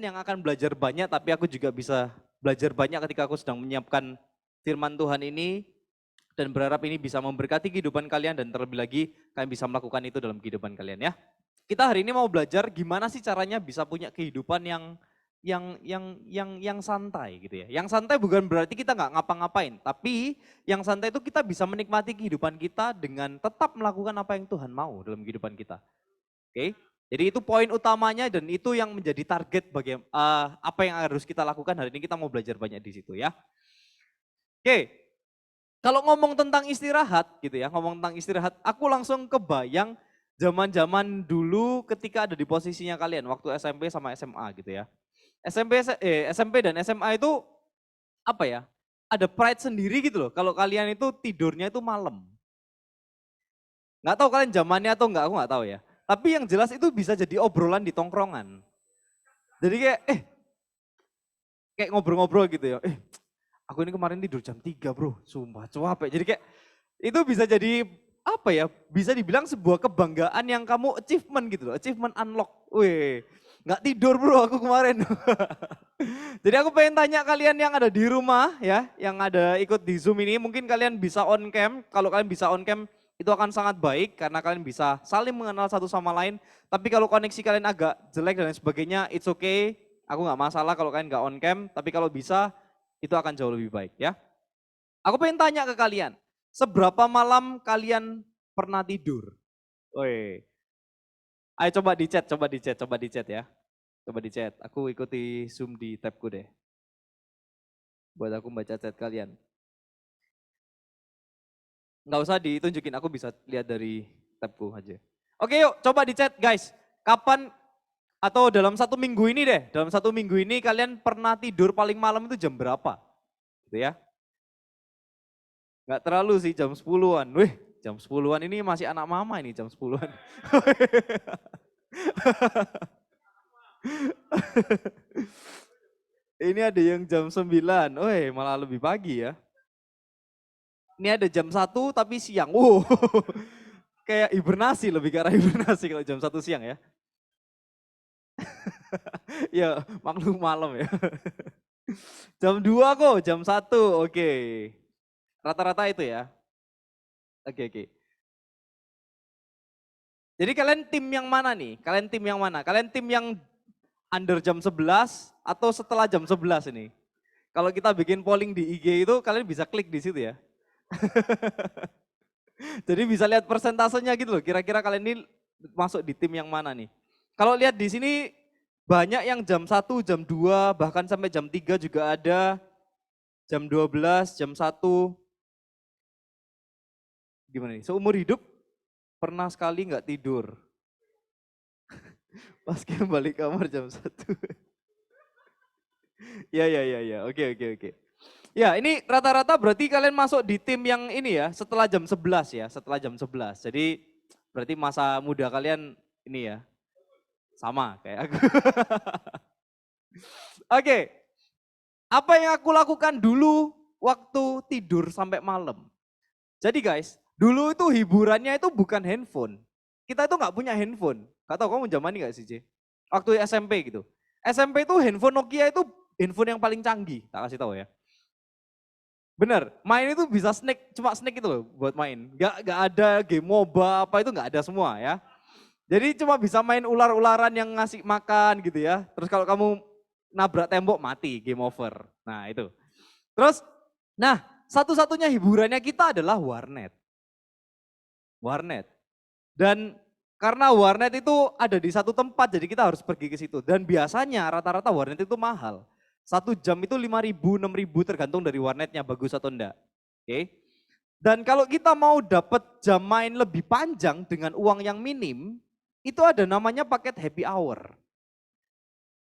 kalian yang akan belajar banyak, tapi aku juga bisa belajar banyak ketika aku sedang menyiapkan firman Tuhan ini, dan berharap ini bisa memberkati kehidupan kalian, dan terlebih lagi kalian bisa melakukan itu dalam kehidupan kalian ya. Kita hari ini mau belajar gimana sih caranya bisa punya kehidupan yang santai gitu ya. Yang santai bukan berarti kita nggak ngapa-ngapain, tapi yang santai itu kita bisa menikmati kehidupan kita dengan tetap melakukan apa yang Tuhan mau dalam kehidupan kita. Oke, jadi itu poin utamanya dan itu yang menjadi target bagi apa yang harus kita lakukan hari ini. Kita mau belajar banyak di situ ya. Oke, kalau ngomong tentang istirahat gitu ya, ngomong tentang istirahat, aku langsung kebayang zaman-zaman dulu ketika ada di posisinya kalian waktu SMP sama SMA gitu ya. SMP dan SMA itu apa ya? Ada pride sendiri gitu loh. Kalau kalian itu tidurnya itu malam. Nggak tahu kalian zamannya atau enggak, aku nggak tahu ya. Tapi yang jelas itu bisa jadi obrolan di tongkrongan. Jadi kayak ngobrol-ngobrol gitu ya. Aku ini kemarin tidur jam 3 bro, sumpah capek. Jadi kayak itu bisa jadi apa ya? Bisa dibilang sebuah kebanggaan yang kamu achievement gitu loh, achievement unlock. Wih, nggak tidur bro aku kemarin. Jadi aku pengen tanya kalian yang ada di rumah ya, yang ada ikut di Zoom ini, mungkin kalian bisa on cam. Kalau kalian bisa on cam itu akan sangat baik karena kalian bisa saling mengenal satu sama lain. Tapi kalau koneksi kalian agak jelek dan lain sebagainya, it's okay. Aku nggak masalah kalau kalian nggak on cam, tapi kalau bisa itu akan jauh lebih baik ya. Aku pengen tanya ke kalian, seberapa malam kalian pernah tidur? Woi, ayo coba di chat, coba di chat, coba di chat ya. Coba di chat, aku ikuti Zoom di tabku deh. Buat aku baca chat kalian. Nggak usah ditunjukin, aku bisa lihat dari tabku aja. Oke yuk, coba di chat guys. Kapan atau dalam satu minggu ini deh, dalam satu minggu ini kalian pernah tidur paling malam itu jam berapa? Gitu ya. Nggak terlalu sih, jam 10-an. Wih, jam 10-an ini masih anak mama ini jam 10-an. Ini ada yang jam 9, wih malah lebih pagi ya. Ini ada jam 1 tapi siang, wow. Kayak hibernasi, lebih ke arah hibernasi kalau jam 1 siang ya. Ya maklum malam ya. Jam 2 kok, jam 1, oke. Rata-rata itu ya. Oke, oke. Jadi kalian tim yang mana nih? Kalian tim yang mana? Kalian tim yang under jam 11 atau setelah jam 11 ini? Kalau kita bikin polling di IG itu kalian bisa klik di situ ya. Jadi bisa lihat persentasenya gitu loh. Kira-kira kalian ini masuk di tim yang mana nih? Kalau lihat di sini banyak yang jam 1, jam 2, bahkan sampai jam 3 juga ada. Jam 12, jam 1. Gimana nih? Seumur hidup pernah sekali nggak tidur. Pas balik kamar jam 1. Ya, ya, ya, ya. Oke, oke, oke. Ya, ini rata-rata berarti kalian masuk di tim yang ini ya, setelah jam 11 ya, setelah jam 11. Jadi berarti masa muda kalian ini ya, sama kayak aku. Oke, apa yang aku lakukan dulu waktu tidur sampai malam? Jadi guys, dulu itu hiburannya itu bukan handphone. Kita itu nggak punya handphone. Gak tau kamu zaman ini gak sih, C? Waktu SMP gitu. SMP itu handphone Nokia itu handphone yang paling canggih, tak kasih tahu ya. Bener, main itu bisa snack, cuma snack itu loh buat main. Gak ada game MOBA apa itu gak ada semua ya. Jadi cuma bisa main ular-ularan yang ngasih makan gitu ya. Terus kalau kamu nabrak tembok mati, game over. Nah itu. Terus, nah satu-satunya hiburannya kita adalah warnet. Warnet. Dan karena warnet itu ada di satu tempat, jadi kita harus pergi ke situ. Dan biasanya rata-rata warnet itu mahal. 1 jam itu 5.000, 6.000 tergantung dari warnetnya bagus atau enggak. Oke. Dan kalau kita mau dapat jam main lebih panjang dengan uang yang minim, itu ada namanya paket happy hour.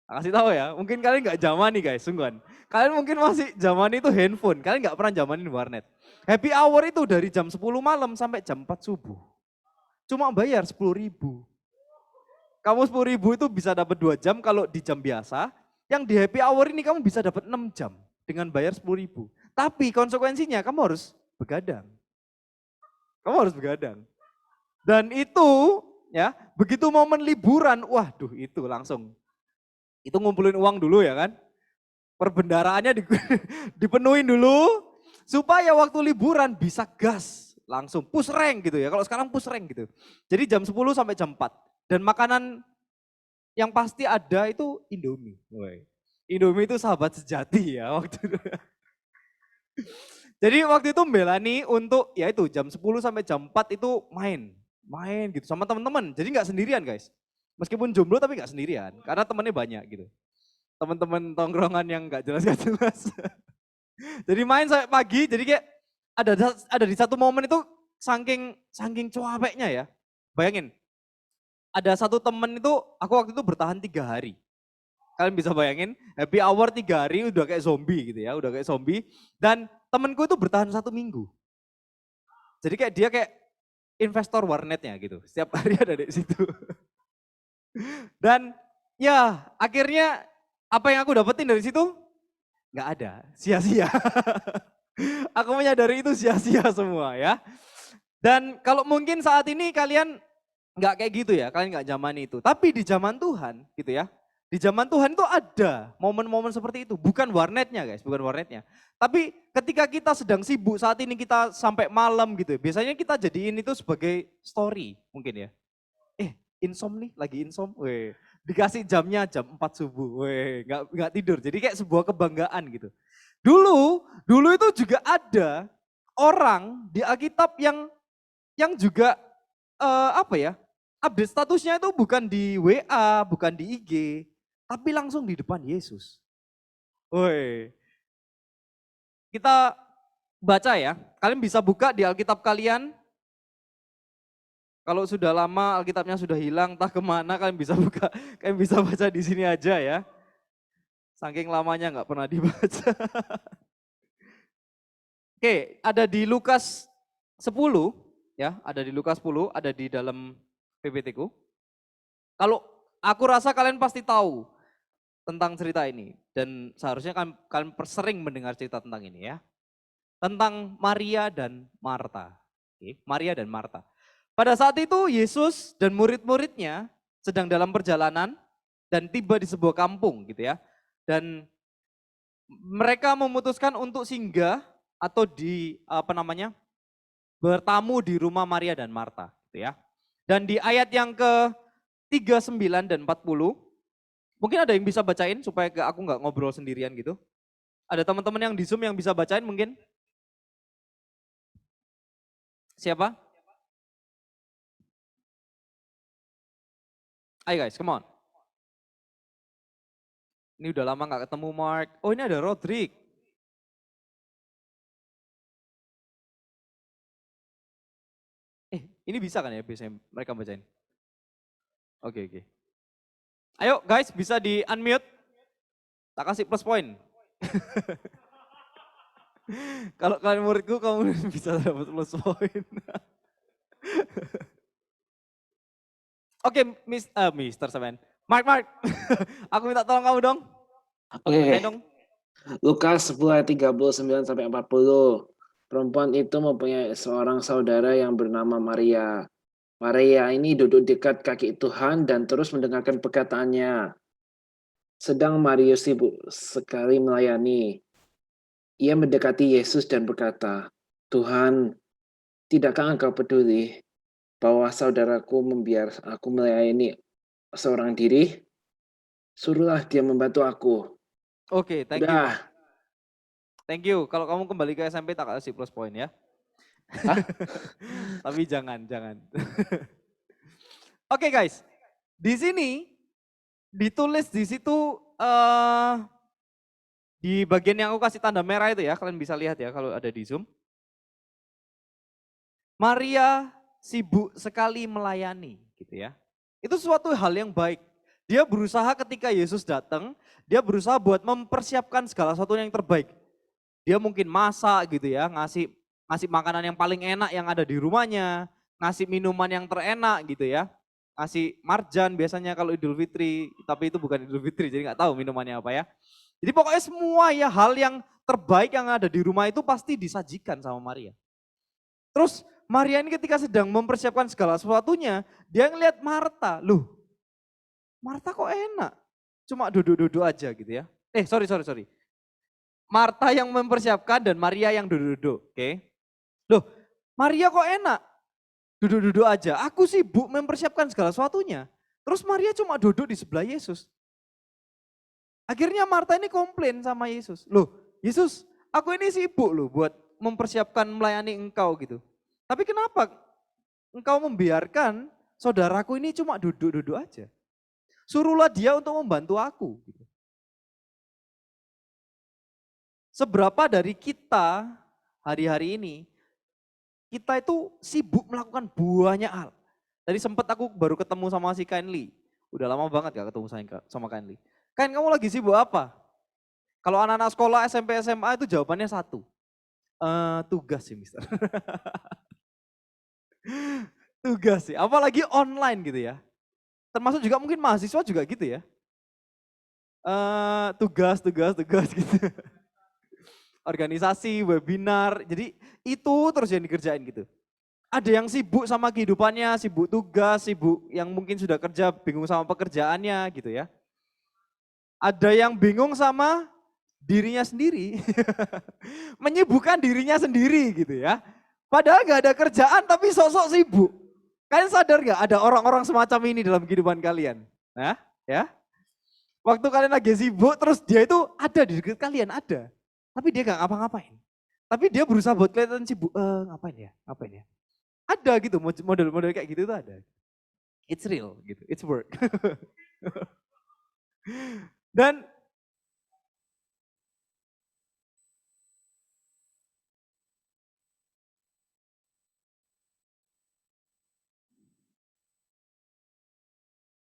Kasih tahu ya, mungkin kalian nggak zaman nih guys, sungguhan. Kalian mungkin masih zaman itu handphone, kalian nggak pernah zamanin warnet. Happy hour itu dari jam 10 malam sampai jam 4 subuh. Cuma bayar 10.000. Kamu 10.000 itu bisa dapat 2 jam kalau di jam biasa. Yang di happy hour ini kamu bisa dapat 6 jam dengan bayar 10.000. Tapi konsekuensinya kamu harus begadang. Kamu harus begadang. Dan itu ya, begitu momen liburan, waduh itu langsung. Itu ngumpulin uang dulu ya kan. Perbendaraannya dipenuhin dulu supaya waktu liburan bisa gas langsung push rank gitu ya. Kalau sekarang push rank gitu. Jadi jam 10 sampai jam 4. Dan makanan yang pasti ada itu Indomie. Woy. Indomie itu sahabat sejati ya waktu itu. Jadi waktu itu Melani untuk ya itu jam 10 sampai jam 4 itu main gitu sama teman-teman. Jadi nggak sendirian guys. Meskipun jomblo tapi nggak sendirian karena temannya banyak gitu. Teman-teman tongkrongan yang nggak jelas gak jelas. Jadi main sampai pagi. Jadi kayak ada di satu momen itu saking capeknya ya. Bayangin, ada satu temen itu aku waktu itu bertahan 3 hari. Kalian bisa bayangin, happy hour 3 hari udah kayak zombie gitu ya, udah kayak zombie. Dan temenku itu bertahan 1 minggu. Jadi kayak dia kayak investor warnetnya gitu, setiap hari ada di situ. Dan ya akhirnya apa yang aku dapetin dari situ? Nggak ada, sia-sia. Aku menyadari itu sia-sia semua ya. Dan kalau mungkin saat ini kalian nggak kayak gitu ya, kalian nggak zaman itu. Tapi di zaman Tuhan gitu ya, di zaman Tuhan itu ada momen-momen seperti itu. Bukan warnetnya guys, bukan warnetnya. Tapi ketika kita sedang sibuk saat ini kita sampai malam gitu, biasanya kita jadiin itu sebagai story mungkin ya. Insom nih, lagi insom, weh. Dikasih jamnya jam 4 subuh, weh, nggak tidur. Jadi kayak sebuah kebanggaan gitu. Dulu itu juga ada orang di Alkitab yang juga apa ya? Update statusnya itu bukan di WA, bukan di IG, tapi langsung di depan Yesus. Woi. Kita baca ya. Kalian bisa buka di Alkitab kalian. Kalau sudah lama Alkitabnya sudah hilang, entah kemana kalian bisa buka, kalian bisa baca di sini aja ya. Saking lamanya nggak pernah dibaca. Oke, ada di Lukas 10 ya, ada di Lukas 10, ada di dalam PPT-ku. Kalau aku rasa kalian pasti tahu tentang cerita ini dan seharusnya kalian sering mendengar cerita tentang ini ya. Tentang Maria dan Marta. Oke, Maria dan Marta. Pada saat itu Yesus dan murid-muridnya sedang dalam perjalanan dan tiba di sebuah kampung gitu ya. Dan mereka memutuskan untuk singgah atau bertamu di rumah Maria dan Marta gitu ya. Dan di ayat yang ke 39 dan 40, mungkin ada yang bisa bacain supaya aku nggak ngobrol sendirian gitu. Ada teman-teman yang di Zoom yang bisa bacain mungkin? Siapa? Ayo guys, come on. Ini udah lama nggak ketemu Mark. Oh ini ada Rodrik. Ini bisa kan ya biasanya mereka bacain? Oke, oke. Ayo guys, bisa di unmute. Tak kasih plus point. Kalau kalian muridku, kamu bisa dapat plus point. Oke, Mister Seven. Mark. Aku minta tolong kamu dong. Oke. Dong. Lukas 10 ayat 39 sampai 40. Perempuan itu mempunyai seorang saudara yang bernama Maria. Maria ini duduk dekat kaki Tuhan dan terus mendengarkan perkataannya. Sedang Maria sibuk sekali melayani. Ia mendekati Yesus dan berkata, "Tuhan, tidakkah engkau peduli bahwa saudaraku membiarkan aku melayani seorang diri? Suruhlah dia membantu aku." Oke, thank you, Udah. Mark. Thank you. Kalau kamu kembali ke SMP tak kasih plus point ya. Tapi jangan. Oke guys, di sini ditulis di situ di bagian yang aku kasih tanda merah itu ya, kalian bisa lihat ya kalau ada di Zoom. Maria sibuk sekali melayani gitu ya. Itu suatu hal yang baik. Dia berusaha ketika Yesus datang, dia berusaha buat mempersiapkan segala sesuatu yang terbaik. Dia mungkin masak gitu ya, ngasih makanan yang paling enak yang ada di rumahnya, ngasih minuman yang terenak gitu ya. Ngasih marjan biasanya kalau Idul Fitri, tapi itu bukan Idul Fitri jadi nggak tahu minumannya apa ya. Jadi pokoknya semua ya hal yang terbaik yang ada di rumah itu pasti disajikan sama Maria. Terus Maria ini ketika sedang mempersiapkan segala sesuatunya, dia ngelihat Marta. Loh, Marta kok enak? cuma duduk-duduk aja gitu ya. Sorry. Marta yang mempersiapkan dan Maria yang duduk-duduk. Oke. Loh, Maria kok enak? Duduk-duduk aja. Aku sibuk mempersiapkan segala sesuatunya. Terus Maria cuma duduk di sebelah Yesus. Akhirnya Marta ini komplain sama Yesus. Loh, Yesus, aku ini sibuk loh buat mempersiapkan melayani engkau gitu. Tapi kenapa engkau membiarkan saudaraku ini cuma duduk-duduk aja? Suruhlah dia untuk membantu aku. Gitu. Seberapa dari kita hari-hari ini, kita itu sibuk melakukan banyak hal. Tadi sempat aku baru ketemu sama si Kainli. Udah lama banget gak ketemu sama Kainli. Kain, kamu lagi sibuk apa? Kalau anak-anak sekolah SMP SMA itu jawabannya satu. Tugas sih mister. Tugas sih, apalagi online gitu ya. Termasuk juga mungkin mahasiswa juga gitu ya. Tugas gitu. Organisasi, webinar, jadi itu terus yang dikerjain gitu. Ada yang sibuk sama kehidupannya, sibuk tugas, sibuk yang mungkin sudah kerja bingung sama pekerjaannya gitu ya. Ada yang bingung sama dirinya sendiri, menyibukkan dirinya sendiri gitu ya. Padahal gak ada kerjaan tapi sosok sibuk. Kalian sadar gak ada orang-orang semacam ini dalam kehidupan kalian? Nah, ya. Waktu kalian lagi sibuk terus dia itu ada di dekat kalian, ada. Tapi dia gak ngapa-ngapain. Tapi dia berusaha buat kelihatan sibuk, ngapain ya? Ada gitu, model-model kayak gitu tuh ada. It's real gitu, it's work. Dan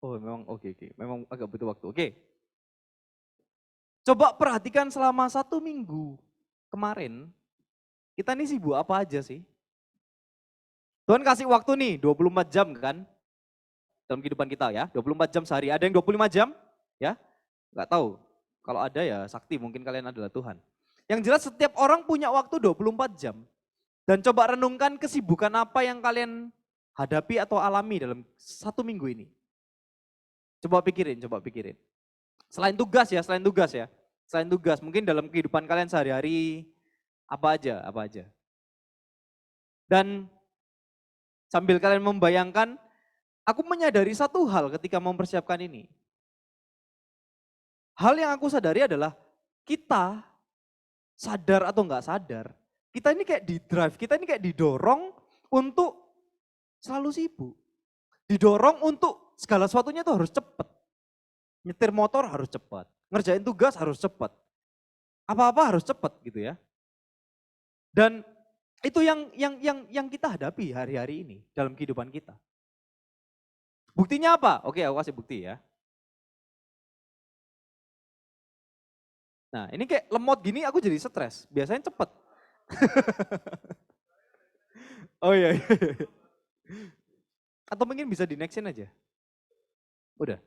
memang oke. Memang agak butuh waktu. Oke. Coba perhatikan selama 1 minggu kemarin, kita nih sibuk apa aja sih? Tuhan kasih waktu nih 24 jam kan? Dalam kehidupan kita ya, 24 jam sehari. Ada yang 25 jam? Ya, nggak tahu. Kalau ada ya sakti, mungkin kalian adalah Tuhan. Yang jelas setiap orang punya waktu 24 jam. Dan coba renungkan kesibukan apa yang kalian hadapi atau alami dalam 1 minggu ini. Coba pikirin. Selain tugas ya. Selain tugas, mungkin dalam kehidupan kalian sehari-hari, apa aja. Dan sambil kalian membayangkan, aku menyadari satu hal ketika mempersiapkan ini. Hal yang aku sadari adalah kita sadar atau enggak sadar, kita ini kayak di drive, kita ini kayak didorong untuk selalu sibuk. Didorong untuk segala sesuatunya itu harus cepat. Nyetir motor harus cepat, ngerjain tugas harus cepat. Apa-apa harus cepat gitu ya. Dan itu yang kita hadapi hari-hari ini dalam kehidupan kita. Buktinya apa? Oke, aku kasih bukti ya. Nah, ini kayak lemot gini aku jadi stres. Biasanya cepet. Oh iya. Atau mungkin bisa di nextin aja. Udah.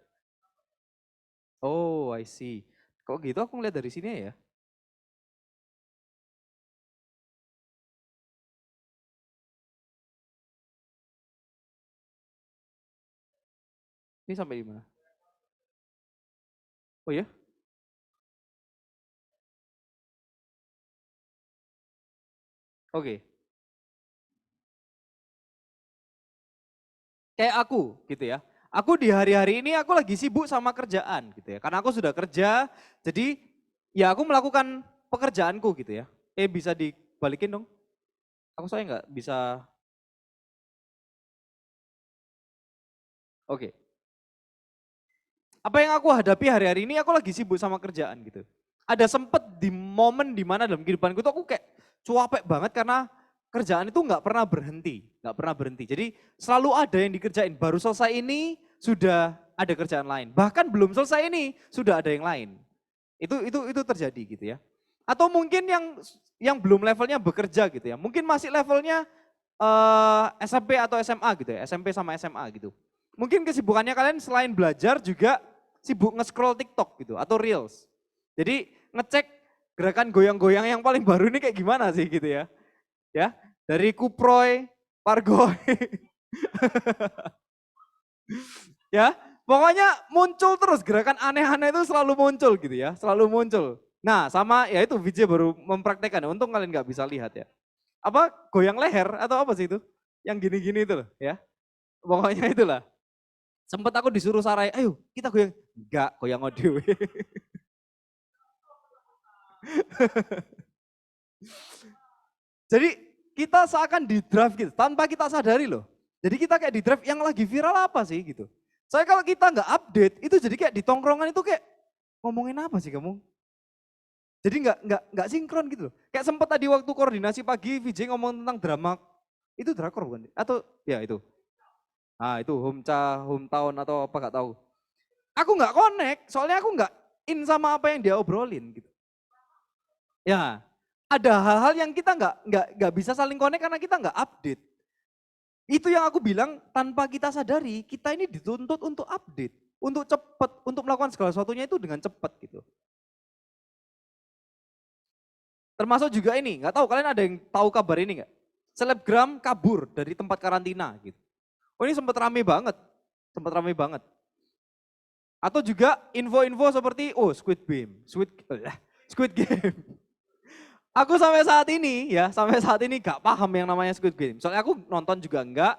Oh, I see. Kalau gitu aku ngeliat dari sini ya. Ini sampai di mana? Oh ya? Oke. Kayak aku gitu ya. Aku di hari-hari ini aku lagi sibuk sama kerjaan gitu ya. Karena aku sudah kerja, jadi ya aku melakukan pekerjaanku gitu ya. Bisa dibalikin dong? Aku soalnya nggak bisa. Oke. Apa yang aku hadapi hari-hari ini aku lagi sibuk sama kerjaan gitu. Ada sempet di momen dimana dalam kehidupanku tuh aku kayak cuapek banget karena kerjaan itu nggak pernah berhenti. Jadi selalu ada yang dikerjain. Baru selesai ini sudah ada kerjaan lain. Bahkan belum selesai ini sudah ada yang lain. Itu terjadi gitu ya. Atau mungkin yang belum levelnya bekerja gitu ya. Mungkin masih levelnya SMP atau SMA gitu ya. SMP sama SMA gitu. Mungkin kesibukannya kalian selain belajar juga sibuk nge-scroll TikTok gitu atau Reels. Jadi ngecek gerakan goyang-goyang yang paling baru ini kayak gimana sih gitu ya. Ya, dari Kuproy, Pargoy. Ya, Pokoknya muncul terus, gerakan aneh-aneh itu selalu muncul gitu ya, selalu muncul. Nah sama ya itu VJ baru mempraktekkan, untung kalian nggak bisa lihat ya. Apa goyang leher atau apa sih itu? Yang gini-gini itu loh ya. Pokoknya itulah. Sempat aku disuruh Sarai, ayo kita goyang. Enggak, goyang audio. Jadi kita seakan di drive gitu, tanpa kita sadari loh. Jadi kita kayak di drive yang lagi viral apa sih gitu. Saya kalau kita nggak update, itu jadi kayak di tongkrongan itu kayak ngomongin apa sih kamu? Jadi nggak sinkron gitu loh. Kayak sempat tadi waktu koordinasi pagi, VJ ngomong tentang drama, itu drakor bukan? Atau ya itu. Nah itu hometown atau apa nggak tahu. Aku nggak connect, soalnya aku nggak in sama apa yang dia obrolin gitu. Ya, ada hal-hal yang kita nggak bisa saling connect karena kita nggak update. Itu yang aku bilang tanpa kita sadari, kita ini dituntut untuk update, untuk cepat, untuk melakukan segala sesuatunya itu dengan cepat gitu. Termasuk juga ini, nggak tahu kalian ada yang tahu kabar ini nggak? Selebgram kabur dari tempat karantina gitu. Oh ini sempat rame banget, sempat rame banget. Atau juga info-info seperti Squid Game. Aku sampai saat ini gak paham yang namanya Squid Game. Soalnya aku nonton juga enggak,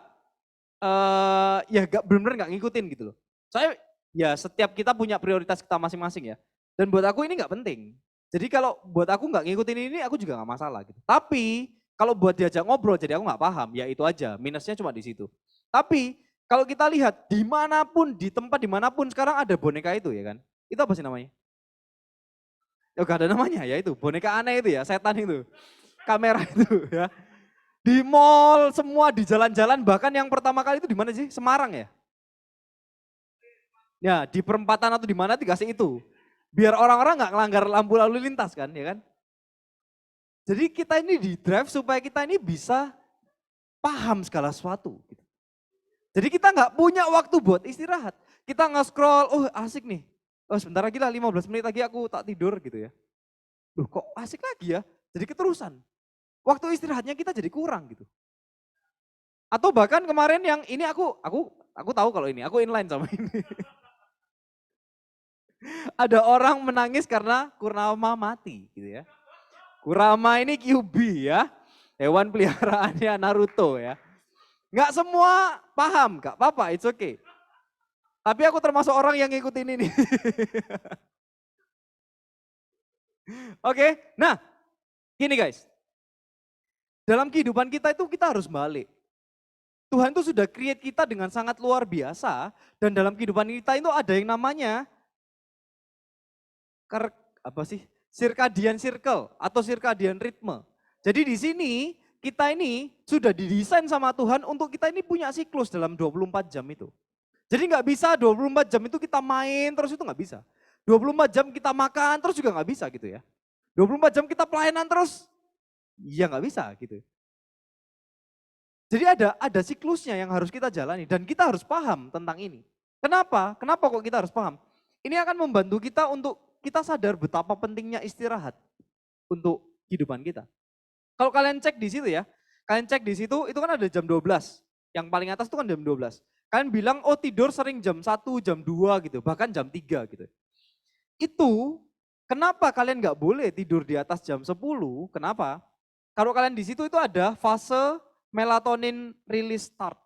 ya gak bener-bener gak ngikutin gitu loh. Soalnya ya setiap kita punya prioritas kita masing-masing ya. Dan buat aku ini gak penting. Jadi kalau buat aku gak ngikutin ini aku juga gak masalah gitu. Tapi kalau buat diajak ngobrol jadi aku gak paham, ya itu aja. Minusnya cuma di situ. Tapi kalau kita lihat dimanapun, di tempat dimanapun sekarang ada boneka itu ya kan. Itu apa sih namanya? Ya gak ada namanya ya itu, boneka aneh itu ya, setan itu. Kamera itu ya. Di mall, semua di jalan-jalan, bahkan yang pertama kali itu di mana sih? Semarang ya? Ya, di perempatan atau di mana dikasih itu. Biar orang-orang nggak ngelanggar lampu lalu lintas kan, ya kan? Jadi kita ini di drive supaya kita ini bisa paham segala sesuatu. Gitu. Jadi kita nggak punya waktu buat istirahat. Kita nge-scroll, oh asik nih. Oh sebentar lagi lah 15 menit lagi aku tak tidur gitu ya. Loh kok asik lagi ya? Jadi keterusan. Waktu istirahatnya kita jadi kurang gitu. Atau bahkan kemarin yang ini aku tahu kalau ini, aku inline sama ini. Ada orang menangis karena Kurama mati gitu ya. Kurama ini QB ya, hewan peliharaannya Naruto ya. Nggak semua paham, gak apa-apa, it's okay. Tapi aku termasuk orang yang ngikutin ini. Oke, nah gini guys. Dalam kehidupan kita itu kita harus balik. Tuhan itu sudah create kita dengan sangat luar biasa. Dan dalam kehidupan kita itu ada yang namanya apa sih? Circadian circle atau circadian ritme. Jadi di sini kita ini sudah didesain sama Tuhan untuk kita ini punya siklus dalam 24 jam itu. Jadi nggak bisa 24 jam itu kita main terus itu nggak bisa. 24 jam kita makan terus juga nggak bisa gitu ya. 24 jam kita pelayanan terus, ya nggak bisa gitu. Jadi ada siklusnya yang harus kita jalani dan kita harus paham tentang ini. Kenapa? Kenapa kok kita harus paham? Ini akan membantu kita untuk kita sadar betapa pentingnya istirahat untuk kehidupan kita. Kalau kalian cek di situ ya, kalian cek di situ itu kan ada jam 12. Yang paling atas itu kan jam 12. Kalian bilang oh tidur sering jam 1, jam 2 gitu, bahkan jam 3 gitu. Itu kenapa kalian nggak boleh tidur di atas jam 10? Kenapa? Kalau kalian di situ itu ada fase melatonin release start.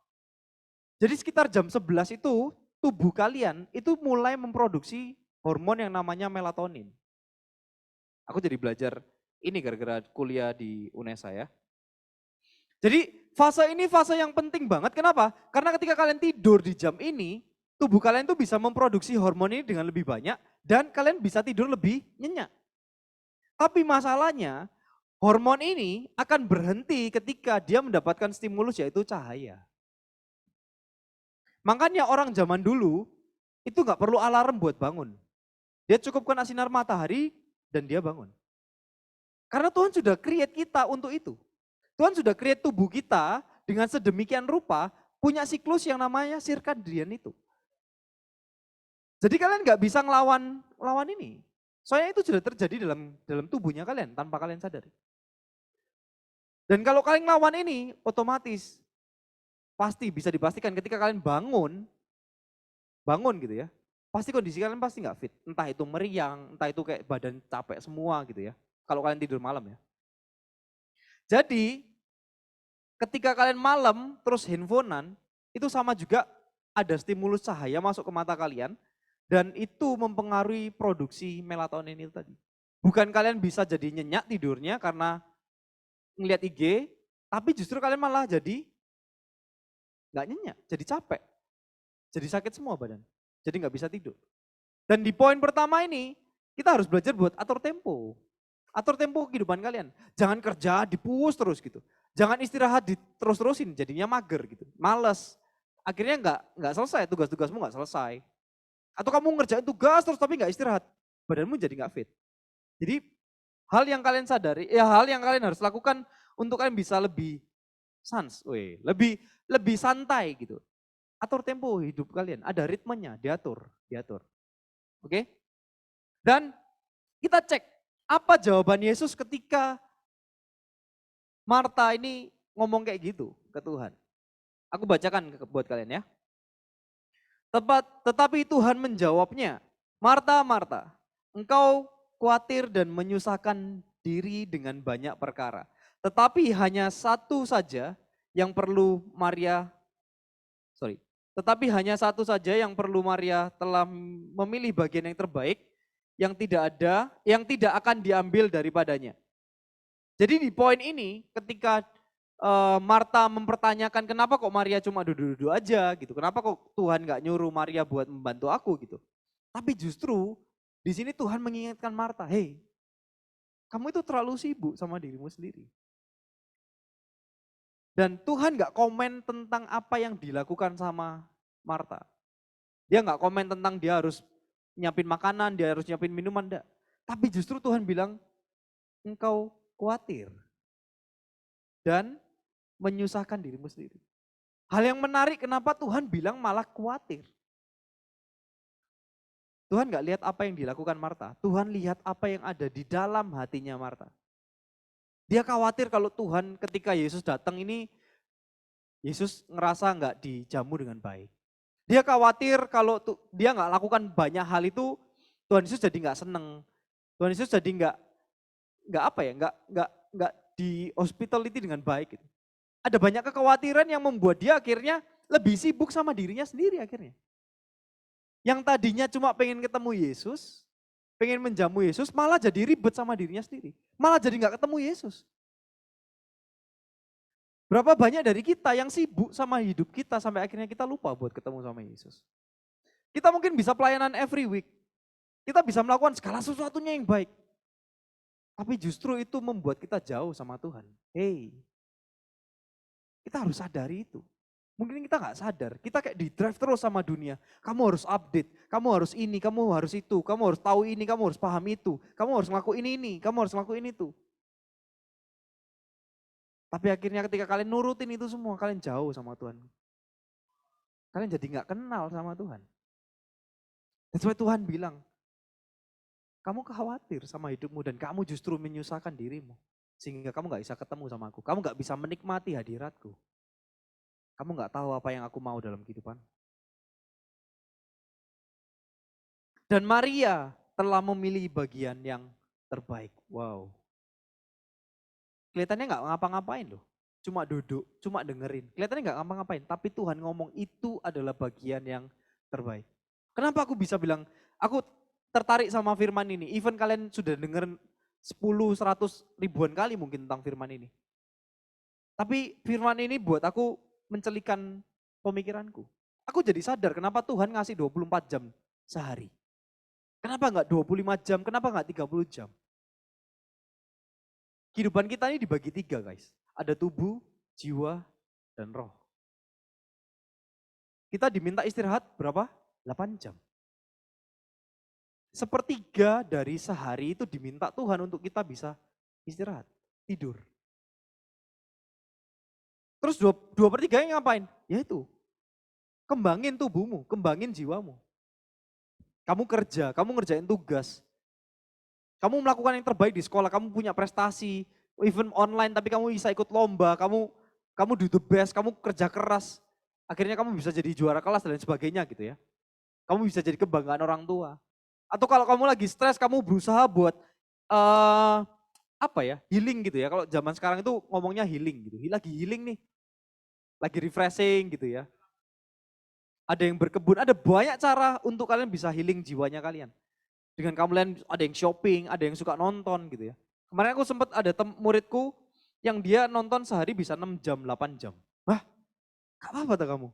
Jadi sekitar jam 11 itu tubuh kalian itu mulai memproduksi hormon yang namanya melatonin. Aku jadi belajar ini gara-gara kuliah di UNESA ya. Jadi fase ini fase yang penting banget. Kenapa? Karena ketika kalian tidur di jam ini, tubuh kalian tuh bisa memproduksi hormon ini dengan lebih banyak dan kalian bisa tidur lebih nyenyak. Tapi masalahnya hormon ini akan berhenti ketika dia mendapatkan stimulus yaitu cahaya. Makanya orang zaman dulu itu nggak perlu alarm buat bangun. Dia cukup kena sinar matahari dan dia bangun. Karena Tuhan sudah create kita untuk itu. Tuhan sudah create tubuh kita dengan sedemikian rupa punya siklus yang namanya circadian itu. Jadi kalian nggak bisa ngelawan ini. Soalnya itu sudah terjadi dalam tubuhnya kalian tanpa kalian sadari. Dan kalau kalian ngelawan ini, otomatis pasti bisa dipastikan ketika kalian bangun, bangun gitu ya, pasti kondisi kalian pasti nggak fit. Entah itu meriang, entah itu kayak badan capek semua gitu ya. Kalau kalian tidur malam ya. Jadi ketika kalian malam terus handphonean, itu sama juga ada stimulus cahaya masuk ke mata kalian dan itu mempengaruhi produksi melatonin itu tadi. Bukan kalian bisa jadi nyenyak tidurnya karena ngelihat IG, tapi justru kalian malah jadi nggak nyenyak, jadi capek, jadi sakit semua badan, jadi nggak bisa tidur. Dan di poin pertama ini kita harus belajar buat atur tempo kehidupan kalian. Jangan kerja di-push terus gitu, jangan istirahat terus-terusin, jadinya mager gitu, males. Akhirnya nggak selesai tugas-tugasmu nggak selesai. Atau kamu ngerjain tugas terus tapi nggak istirahat, badanmu jadi nggak fit. Jadi hal yang kalian sadari, ya hal yang kalian harus lakukan untuk kalian bisa lebih lebih santai gitu. Atur tempo hidup kalian, ada ritmenya, diatur. Oke? Dan kita cek apa jawaban Yesus ketika Marta ini ngomong kayak gitu ke Tuhan. Aku bacakan buat kalian ya. Tetapi Tuhan menjawabnya, Marta, Marta, engkau khawatir dan menyusahkan diri dengan banyak perkara. Tetapi hanya satu saja yang perlu Maria telah memilih bagian yang terbaik, yang tidak akan diambil daripadanya. Jadi di poin ini ketika Marta mempertanyakan kenapa kok Maria cuma duduk-duduk aja gitu. Kenapa kok Tuhan gak nyuruh Maria buat membantu aku gitu. Tapi justru di sini Tuhan mengingatkan Marta, hei kamu itu terlalu sibuk sama dirimu sendiri. Dan Tuhan gak komen tentang apa yang dilakukan sama Marta. Dia gak komen tentang dia harus nyiapin makanan, dia harus nyiapin minuman, enggak. Tapi justru Tuhan bilang, engkau khawatir dan menyusahkan dirimu sendiri. Hal yang menarik kenapa Tuhan bilang malah khawatir. Tuhan gak lihat apa yang dilakukan Marta, Tuhan lihat apa yang ada di dalam hatinya Marta. Dia khawatir kalau Tuhan ketika Yesus datang ini, Yesus ngerasa gak dijamu dengan baik. Dia khawatir kalau dia gak lakukan banyak hal itu, Tuhan Yesus jadi gak seneng. Tuhan Yesus jadi gak di hospitality dengan baik gitu. Ada banyak kekhawatiran yang membuat dia akhirnya lebih sibuk sama dirinya sendiri akhirnya. Yang tadinya cuma pengen ketemu Yesus, pengen menjamu Yesus, malah jadi ribet sama dirinya sendiri. Malah jadi nggak ketemu Yesus. Berapa banyak dari kita yang sibuk sama hidup kita sampai akhirnya kita lupa buat ketemu sama Yesus. Kita mungkin bisa pelayanan every week. Kita bisa melakukan segala sesuatunya yang baik. Tapi justru itu membuat kita jauh sama Tuhan. Hey, kita harus sadari itu. Mungkin kita nggak sadar, kita kayak di drive terus sama dunia. Kamu harus update, kamu harus ini, kamu harus itu, kamu harus tahu ini, kamu harus paham itu, kamu harus ngelakuin ini, kamu harus ngelakuin itu. Tapi akhirnya ketika kalian nurutin itu semua, kalian jauh sama Tuhan. Kalian jadi nggak kenal sama Tuhan. That's why Tuhan bilang, kamu khawatir sama hidupmu dan kamu justru menyusahkan dirimu. Sehingga kamu nggak bisa ketemu sama aku, kamu nggak bisa menikmati hadiratku. Kamu nggak tahu apa yang aku mau dalam kehidupan. Dan Maria telah memilih bagian yang terbaik. Wow. Kelihatannya nggak ngapa-ngapain loh. Cuma duduk, cuma dengerin. Kelihatannya nggak ngapa-ngapain. Tapi Tuhan ngomong itu adalah bagian yang terbaik. Kenapa aku bisa bilang, aku tertarik sama firman ini. Even kalian sudah dengerin 10, 100, ribuan kali mungkin tentang firman ini. Tapi firman ini buat aku mencelikan pemikiranku. Aku jadi sadar kenapa Tuhan ngasih 24 jam sehari. Kenapa enggak 25 jam, kenapa enggak 30 jam? Kehidupan kita ini dibagi 3 guys. Ada tubuh, jiwa, dan roh. Kita diminta istirahat berapa? 8 jam. Sepertiga dari sehari itu diminta Tuhan untuk kita bisa istirahat, tidur. Terus 2/3 ngapain? Ya itu, kembangin tubuhmu, kembangin jiwamu. Kamu kerja, kamu ngerjain tugas. Kamu melakukan yang terbaik di sekolah, kamu punya prestasi, even online tapi kamu bisa ikut lomba, kamu do the best, kamu kerja keras. Akhirnya kamu bisa jadi juara kelas dan lain sebagainya gitu ya. Kamu bisa jadi kebanggaan orang tua. Atau kalau kamu lagi stres, kamu berusaha buat healing gitu ya. Kalau zaman sekarang itu ngomongnya healing gitu. Lagi healing nih, lagi refreshing gitu ya. Ada yang berkebun, ada banyak cara untuk kalian bisa healing jiwanya kalian. Dengan kalian ada yang shopping, ada yang suka nonton gitu ya. Kemarin aku sempat ada muridku yang dia nonton sehari bisa 6 jam, 8 jam. Wah, gak apa-apa tak kamu?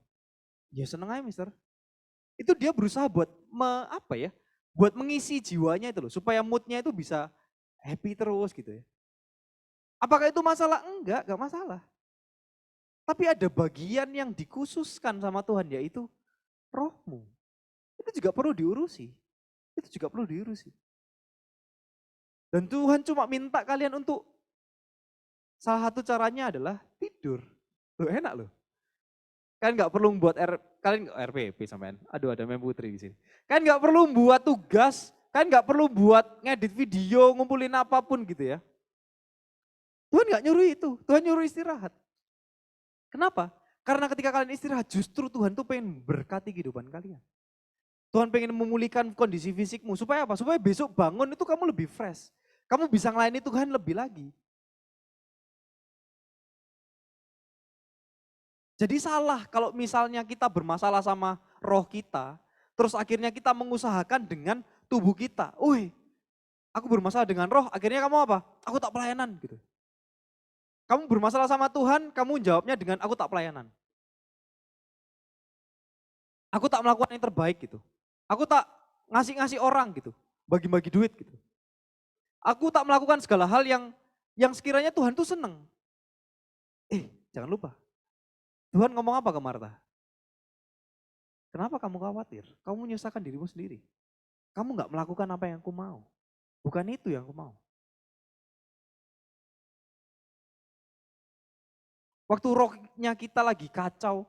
Ya seneng aja mister. Itu dia berusaha buat buat mengisi jiwanya itu loh, supaya moodnya itu bisa happy terus gitu ya. Apakah itu masalah? Enggak masalah. Tapi ada bagian yang dikhususkan sama Tuhan, yaitu rohmu. Itu juga perlu diurusi. Dan Tuhan cuma minta kalian untuk, salah satu caranya adalah tidur. Loh enak loh. Kalian nggak perlu buat kalian RPP sampean. Aduh ada Mem Putri di sini. Kalian nggak perlu buat tugas, kalian nggak perlu buat ngedit video, ngumpulin apapun gitu ya. Tuhan nggak nyuruh itu, Tuhan nyuruh istirahat. Kenapa? Karena ketika kalian istirahat, justru Tuhan tuh pengen berkati kehidupan kalian. Tuhan pengen memulihkan kondisi fisikmu. Supaya apa? Supaya besok bangun itu kamu lebih fresh. Kamu bisa ngelayani Tuhan lebih lagi. Jadi salah kalau misalnya kita bermasalah sama roh kita, terus akhirnya kita mengusahakan dengan tubuh kita. Aku bermasalah dengan roh, akhirnya kamu apa? Aku tak pelayanan gitu. Kamu bermasalah sama Tuhan, kamu jawabnya dengan aku tak pelayanan. Aku tak melakukan yang terbaik gitu. Aku tak ngasih-ngasih orang gitu, bagi-bagi duit gitu. Aku tak melakukan segala hal yang sekiranya Tuhan tuh seneng. Jangan lupa. Tuhan ngomong apa ke Marta? Kenapa kamu khawatir? Kamu menyusahkan dirimu sendiri. Kamu gak melakukan apa yang aku mau. Bukan itu yang aku mau. Waktu rohnya kita lagi kacau,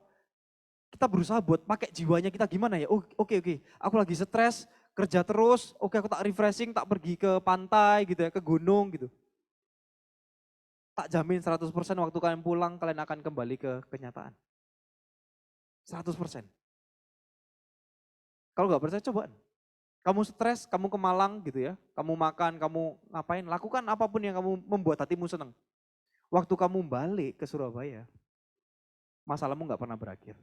kita berusaha buat pakai jiwanya kita gimana ya? Oke. Aku lagi stres, kerja terus, oke aku tak refreshing, tak pergi ke pantai gitu ya, ke gunung gitu. Tak jamin 100% waktu kalian pulang, kalian akan kembali ke kenyataan. 100%. Kalau nggak percaya coba. Kamu stres, kamu ke Malang gitu ya, kamu makan, kamu ngapain, lakukan apapun yang kamu membuat hatimu senang. Waktu kamu balik ke Surabaya, masalahmu nggak pernah berakhir.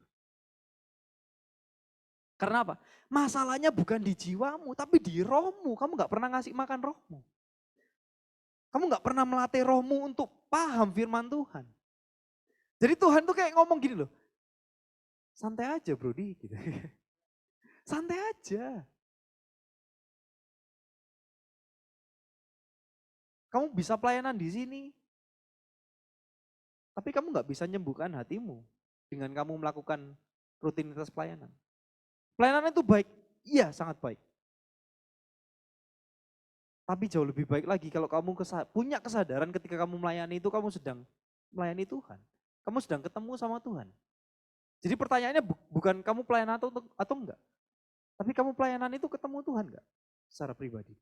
Karena apa? Masalahnya bukan di jiwamu, tapi di rohmu. Kamu nggak pernah ngasih makan rohmu. Kamu nggak pernah melatih rohmu untuk paham firman Tuhan. Jadi Tuhan tuh kayak ngomong gini loh, santai aja Brody, gitu. Santai aja. Kamu bisa pelayanan di sini, tapi kamu nggak bisa menyembuhkan hatimu dengan kamu melakukan rutinitas pelayanan. Pelayanan itu baik, iya sangat baik. Tapi jauh lebih baik lagi kalau kamu punya kesadaran ketika kamu melayani itu kamu sedang melayani Tuhan. Kamu sedang ketemu sama Tuhan. Jadi pertanyaannya bukan kamu pelayanan atau enggak. Tapi kamu pelayanan itu ketemu Tuhan enggak? Secara pribadi.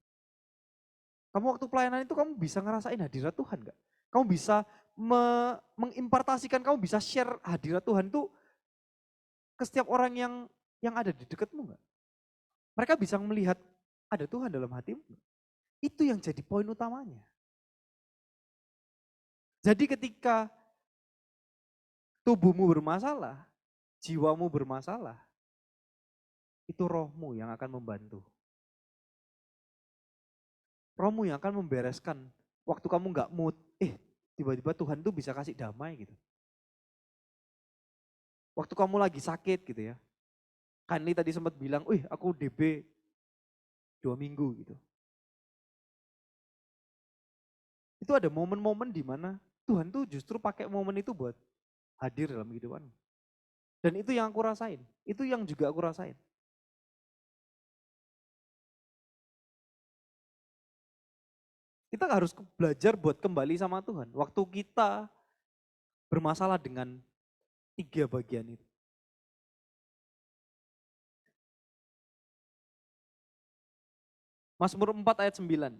Kamu waktu pelayanan itu kamu bisa ngerasain hadirat Tuhan enggak? Kamu bisa mengimpartasikan, kamu bisa share hadirat Tuhan itu ke setiap orang yang ada di dekatmu enggak? Mereka bisa melihat ada Tuhan dalam hatimu. Itu yang jadi poin utamanya. Jadi ketika tubuhmu bermasalah, jiwamu bermasalah, itu rohmu yang akan membantu. Rohmu yang akan membereskan. Waktu kamu nggak mood, tiba-tiba Tuhan tuh bisa kasih damai gitu. Waktu kamu lagi sakit gitu ya. Kanli tadi sempat bilang, aku DB 2 minggu gitu. Itu ada momen-momen di mana Tuhan tuh justru pakai momen itu buat hadir dalam kehidupan. Dan itu yang aku rasain, itu yang juga aku rasain. Kita harus belajar buat kembali sama Tuhan. Waktu kita bermasalah dengan 3 bagian itu. Mazmur 4 ayat 9.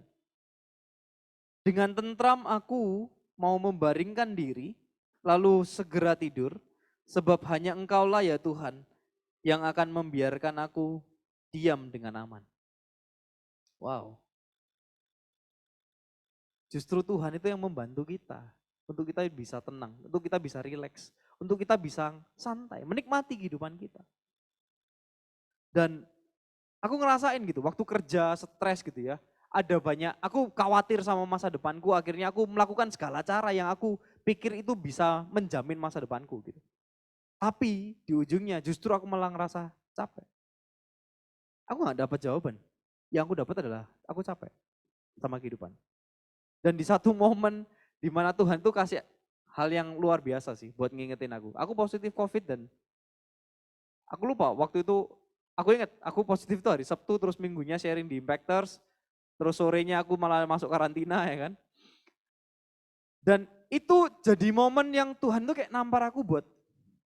Dengan tentram aku mau membaringkan diri, lalu segera tidur, sebab hanya Engkaulah ya Tuhan yang akan membiarkan aku diam dengan aman. Wow. Justru Tuhan itu yang membantu kita. Untuk kita bisa tenang, untuk kita bisa rileks, untuk kita bisa santai, menikmati kehidupan kita. Dan aku ngerasain gitu, waktu kerja stres gitu ya, ada banyak, aku khawatir sama masa depanku, akhirnya aku melakukan segala cara yang aku pikir itu bisa menjamin masa depanku gitu. Tapi di ujungnya justru aku malah ngerasa capek. Aku gak dapat jawaban. Yang aku dapat adalah aku capek sama kehidupan. Dan di satu momen di mana Tuhan tuh kasih hal yang luar biasa sih buat ngingetin aku. Aku positif COVID dan aku lupa waktu itu, aku ingat aku positif tuh hari Sabtu, terus minggunya sharing di Impactors, terus sorenya aku malah masuk karantina ya kan. Dan itu jadi momen yang Tuhan tuh kayak nampar aku buat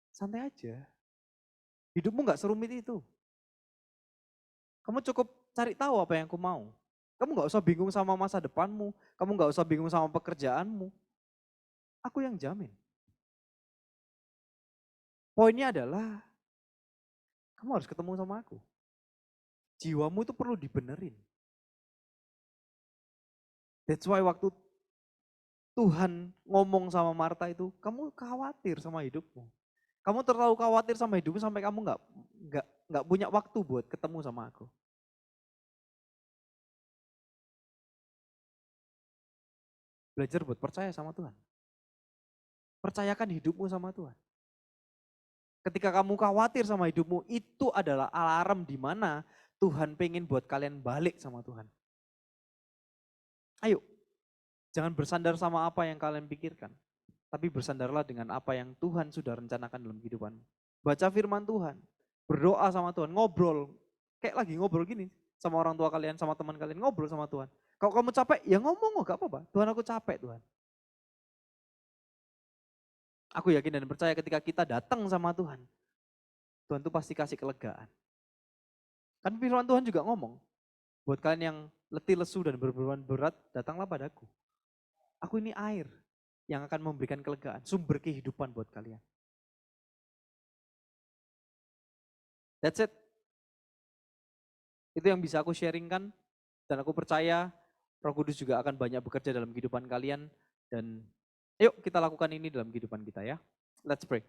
santai aja. Hidupmu gak serumit itu. Kamu cukup cari tahu apa yang aku mau. Kamu gak usah bingung sama masa depanmu, kamu gak usah bingung sama pekerjaanmu. Aku yang jamin. Poinnya adalah kamu harus ketemu sama aku. Jiwamu itu perlu dibenerin. That's why waktu Tuhan ngomong sama Marta itu, kamu khawatir sama hidupmu. Kamu terlalu khawatir sama hidupmu sampai kamu nggak punya waktu buat ketemu sama aku. Belajar buat percaya sama Tuhan. Percayakan hidupmu sama Tuhan. Ketika kamu khawatir sama hidupmu, itu adalah alarm di mana Tuhan pengen buat kalian balik sama Tuhan. Ayo, jangan bersandar sama apa yang kalian pikirkan. Tapi bersandarlah dengan apa yang Tuhan sudah rencanakan dalam kehidupanmu. Baca firman Tuhan, berdoa sama Tuhan, ngobrol. Kayak lagi ngobrol gini sama orang tua kalian, sama teman kalian, ngobrol sama Tuhan. Kalau kamu capek, ya ngomong, gak apa-apa. Tuhan, aku capek Tuhan. Aku yakin dan percaya ketika kita datang sama Tuhan, Tuhan tuh pasti kasih kelegaan. Kan firman Tuhan juga ngomong, buat kalian yang letih, lesu, dan berbeban berat, datanglah padaku. Aku ini air yang akan memberikan kelegaan, sumber kehidupan buat kalian. That's it. Itu yang bisa aku sharingkan, dan aku percaya Roh Kudus juga akan banyak bekerja dalam kehidupan kalian, dan yuk kita lakukan ini dalam kehidupan kita ya. Let's pray.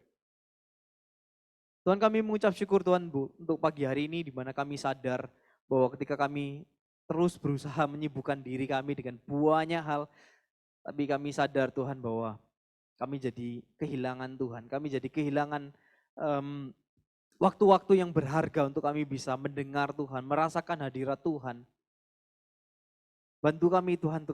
Tuhan, kami mengucap syukur Tuhan Bu, untuk pagi hari ini di mana kami sadar bahwa ketika kami terus berusaha menyibukkan diri kami dengan banyak hal, tapi kami sadar Tuhan bahwa kami jadi kehilangan Tuhan, kami jadi kehilangan waktu-waktu yang berharga untuk kami bisa mendengar Tuhan, merasakan hadirat Tuhan. Bantu kami Tuhan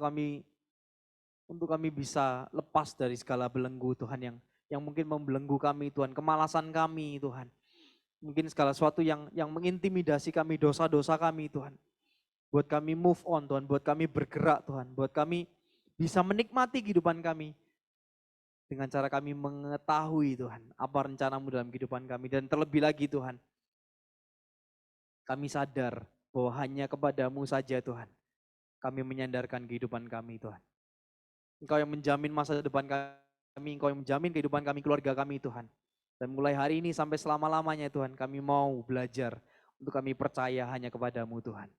untuk kami bisa lepas dari segala belenggu Tuhan yang mungkin membelenggu kami Tuhan, kemalasan kami Tuhan. Mungkin segala sesuatu yang mengintimidasi kami, dosa-dosa kami Tuhan. Buat kami move on Tuhan, buat kami bergerak Tuhan, buat kami bisa menikmati kehidupan kami. Dengan cara kami mengetahui Tuhan, apa rencanamu dalam kehidupan kami. Dan terlebih lagi Tuhan, kami sadar bahwa hanya kepadamu saja Tuhan, kami menyandarkan kehidupan kami Tuhan. Engkau yang menjamin masa depan kami, Engkau yang menjamin kehidupan kami, keluarga kami Tuhan. Dan mulai hari ini sampai selama-lamanya Tuhan, kami mau belajar untuk kami percaya hanya kepadamu Tuhan.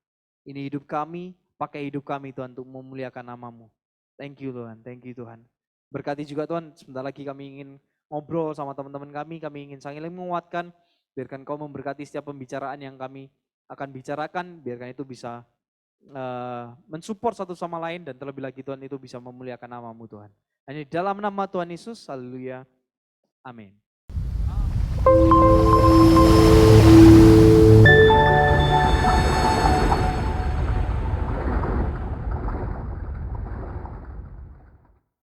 Ini hidup kami, pakai hidup kami Tuhan untuk memuliakan namamu. Thank you Tuhan, thank you Tuhan. Berkati juga Tuhan, sebentar lagi kami ingin ngobrol sama teman-teman kami ingin saling menguatkan, biarkan Kau memberkati setiap pembicaraan yang kami akan bicarakan, biarkan itu bisa mensupport satu sama lain, dan terlebih lagi Tuhan itu bisa memuliakan namamu Tuhan. Hanya di dalam nama Tuhan Yesus, haleluya, amin.